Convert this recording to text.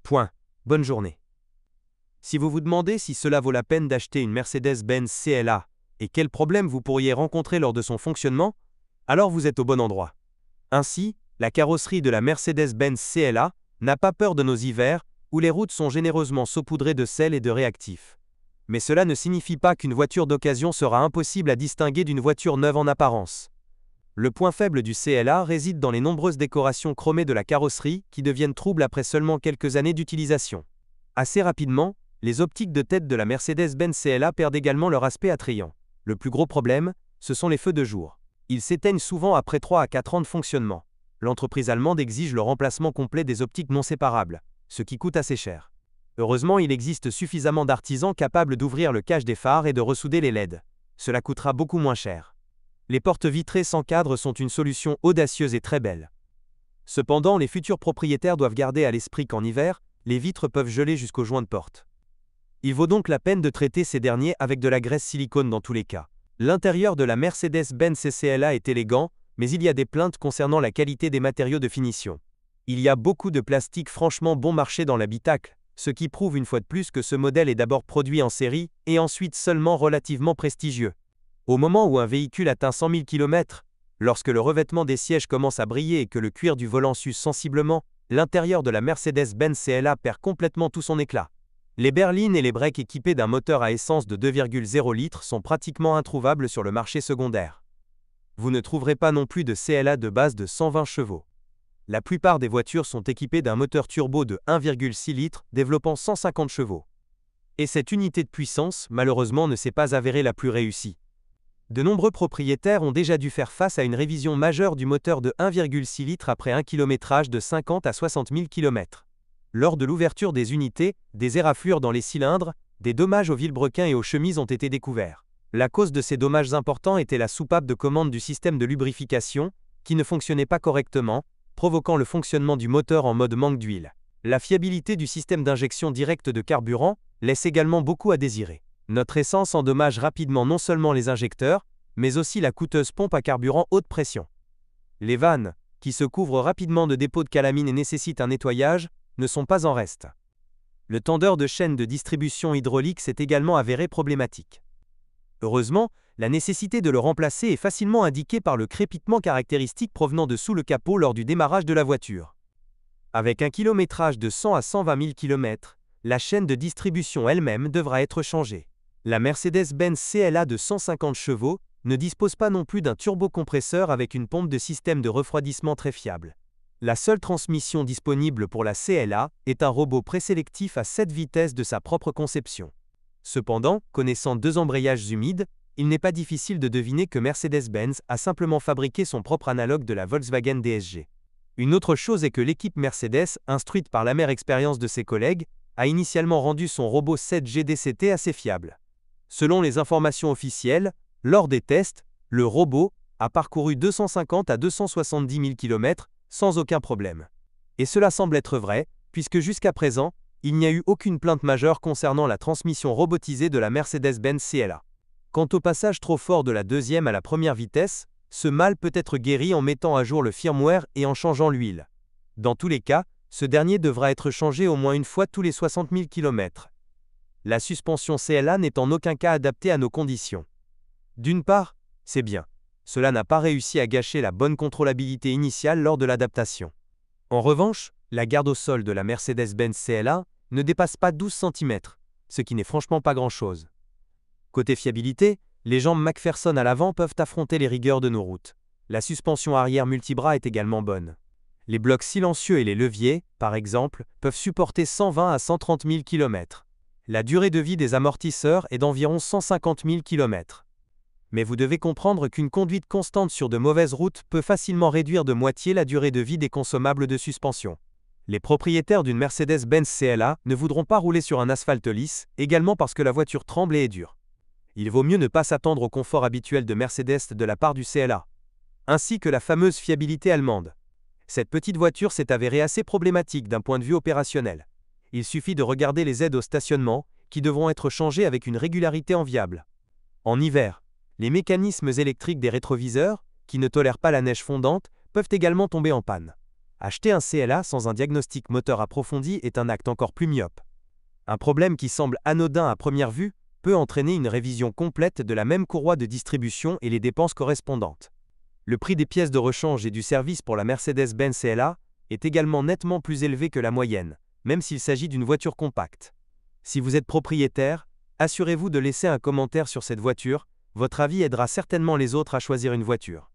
Point. Bonne journée. Si vous vous demandez si cela vaut la peine d'acheter une Mercedes-Benz CLA et quels problèmes vous pourriez rencontrer lors de son fonctionnement, alors vous êtes au bon endroit. Ainsi, la carrosserie de la Mercedes-Benz CLA n'a pas peur de nos hivers, où les routes sont généreusement saupoudrées de sel et de réactifs. Mais cela ne signifie pas qu'une voiture d'occasion sera impossible à distinguer d'une voiture neuve en apparence. Le point faible du CLA réside dans les nombreuses décorations chromées de la carrosserie qui deviennent troubles après seulement quelques années d'utilisation. Assez rapidement, les optiques de tête de la Mercedes-Benz CLA perdent également leur aspect attrayant. Le plus gros problème, ce sont les feux de jour. Ils s'éteignent souvent après 3 à 4 ans de fonctionnement. L'entreprise allemande exige le remplacement complet des optiques non séparables, ce qui coûte assez cher. Heureusement, il existe suffisamment d'artisans capables d'ouvrir le cache des phares et de ressouder les LED. Cela coûtera beaucoup moins cher. Les portes vitrées sans cadre sont une solution audacieuse et très belle. Cependant, les futurs propriétaires doivent garder à l'esprit qu'en hiver, les vitres peuvent geler jusqu'aux joints de porte. Il vaut donc la peine de traiter ces derniers avec de la graisse silicone dans tous les cas. L'intérieur de la Mercedes-Benz CLA est élégant, mais il y a des plaintes concernant la qualité des matériaux de finition. Il y a beaucoup de plastique franchement bon marché dans l'habitacle, ce qui prouve une fois de plus que ce modèle est d'abord produit en série et ensuite seulement relativement prestigieux. Au moment où un véhicule atteint 100 000 km, lorsque le revêtement des sièges commence à briller et que le cuir du volant s'use sensiblement, l'intérieur de la Mercedes-Benz CLA perd complètement tout son éclat. Les berlines et les breaks équipés d'un moteur à essence de 2,0 litres sont pratiquement introuvables sur le marché secondaire. Vous ne trouverez pas non plus de CLA de base de 120 chevaux. La plupart des voitures sont équipées d'un moteur turbo de 1,6 litres développant 150 chevaux. Et cette unité de puissance, malheureusement, ne s'est pas avérée la plus réussie. De nombreux propriétaires ont déjà dû faire face à une révision majeure du moteur de 1,6 litres après un kilométrage de 50 à 60 000 km. Lors de l'ouverture des unités, des éraflures dans les cylindres, des dommages aux vilebrequins et aux chemises ont été découverts. La cause de ces dommages importants était la soupape de commande du système de lubrification, qui ne fonctionnait pas correctement, provoquant le fonctionnement du moteur en mode manque d'huile. La fiabilité du système d'injection directe de carburant laisse également beaucoup à désirer. Notre essence endommage rapidement non seulement les injecteurs, mais aussi la coûteuse pompe à carburant haute pression. Les vannes, qui se couvrent rapidement de dépôts de calamine et nécessitent un nettoyage, ne sont pas en reste. Le tendeur de chaîne de distribution hydraulique s'est également avéré problématique. Heureusement, la nécessité de le remplacer est facilement indiquée par le crépitement caractéristique provenant de sous le capot lors du démarrage de la voiture. Avec un kilométrage de 100 à 120 000 km, la chaîne de distribution elle-même devra être changée. La Mercedes-Benz CLA de 150 chevaux ne dispose pas non plus d'un turbocompresseur avec une pompe de système de refroidissement très fiable. La seule transmission disponible pour la CLA est un robot présélectif à 7 vitesses de sa propre conception. Cependant, connaissant 2 embrayages humides, il n'est pas difficile de deviner que Mercedes-Benz a simplement fabriqué son propre analogue de la Volkswagen DSG. Une autre chose est que l'équipe Mercedes, instruite par l'amère expérience de ses collègues, a initialement rendu son robot 7G DCT assez fiable. Selon les informations officielles, lors des tests, le robot a parcouru 250 à 270 000 km sans aucun problème. Et cela semble être vrai, puisque jusqu'à présent, il n'y a eu aucune plainte majeure concernant la transmission robotisée de la Mercedes-Benz CLA. Quant au passage trop fort de la deuxième à la première vitesse, ce mal peut être guéri en mettant à jour le firmware et en changeant l'huile. Dans tous les cas, ce dernier devra être changé au moins une fois tous les 60 000 km. La suspension CLA n'est en aucun cas adaptée à nos conditions. D'une part, c'est bien. Cela n'a pas réussi à gâcher la bonne contrôlabilité initiale lors de l'adaptation. En revanche, la garde au sol de la Mercedes-Benz CLA ne dépasse pas 12 cm, ce qui n'est franchement pas grand-chose. Côté fiabilité, les jambes McPherson à l'avant peuvent affronter les rigueurs de nos routes. La suspension arrière multibras est également bonne. Les blocs silencieux et les leviers, par exemple, peuvent supporter 120 à 130 000 km. La durée de vie des amortisseurs est d'environ 150 000 km. Mais vous devez comprendre qu'une conduite constante sur de mauvaises routes peut facilement réduire de moitié la durée de vie des consommables de suspension. Les propriétaires d'une Mercedes-Benz CLA ne voudront pas rouler sur un asphalte lisse, également parce que la voiture tremble et est dure. Il vaut mieux ne pas s'attendre au confort habituel de Mercedes de la part du CLA, ainsi que la fameuse fiabilité allemande. Cette petite voiture s'est avérée assez problématique d'un point de vue opérationnel. Il suffit de regarder les aides au stationnement, qui devront être changées avec une régularité enviable. En hiver, les mécanismes électriques des rétroviseurs, qui ne tolèrent pas la neige fondante, peuvent également tomber en panne. Acheter un CLA sans un diagnostic moteur approfondi est un acte encore plus myope. Un problème qui semble anodin à première vue peut entraîner une révision complète de la même courroie de distribution et les dépenses correspondantes. Le prix des pièces de rechange et du service pour la Mercedes-Benz CLA est également nettement plus élevé que la moyenne, même s'il s'agit d'une voiture compacte. Si vous êtes propriétaire, assurez-vous de laisser un commentaire sur cette voiture, votre avis aidera certainement les autres à choisir une voiture.